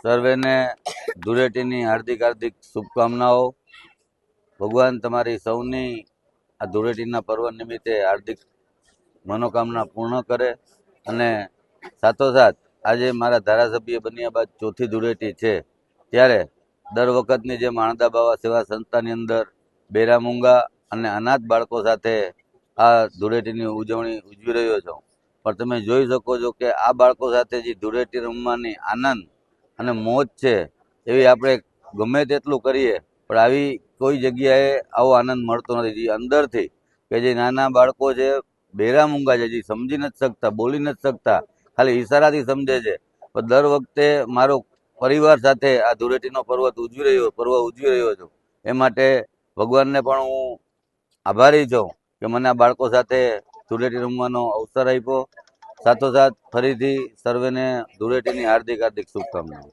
સર્વેને ધૂળેટીની હાર્દિક હાર્દિક શુભકામનાઓ. ભગવાન તમારી સૌની આ ધૂળેટીના પર્વ નિમિત્તે હાર્દિક મનોકામના પૂર્ણ કરે. અને સાથોસાથ આજે મારા ધારાસભ્ય બન્યા બાદ ચોથી ધૂળેટી છે, ત્યારે દર વખતની જેમ આણંદા બાવા સેવા સંસ્થાની અંદર બેરામૂંગા અને અનાથ બાળકો સાથે આ ધૂળેટીની ઉજવણી ઉજવી રહ્યો છું. પણ તમે જોઈ શકો છો કે આ બાળકો સાથે જે ધૂળેટી રમવાની આનંદ અને મોજ છે, એવી આપણે ગમે તેટલું કરીએ પણ આવી કોઈ જગ્યાએ આવો આનંદ મળતો નથી. જે અંદરથી કે જે નાના બાળકો છે, બેરામૂંગા છે, જે સમજી નથી શકતા, બોલી નથી શકતા, ખાલી ઈશારાથી સમજે છે, પણ દર વખતે મારો પરિવાર સાથે આ ધૂળેટીનો પર્વ ઉજવી રહ્યો છું. એ માટે ભગવાનને પણ હું આભારી છું કે મને આ બાળકો સાથે ધૂળેટી રમવાનો અવસર આપ્યો. સાથોસાથ ફરીથી સર્વેને ધૂળેટીની હાર્દિક હાર્દિક શુભકામનાઓ.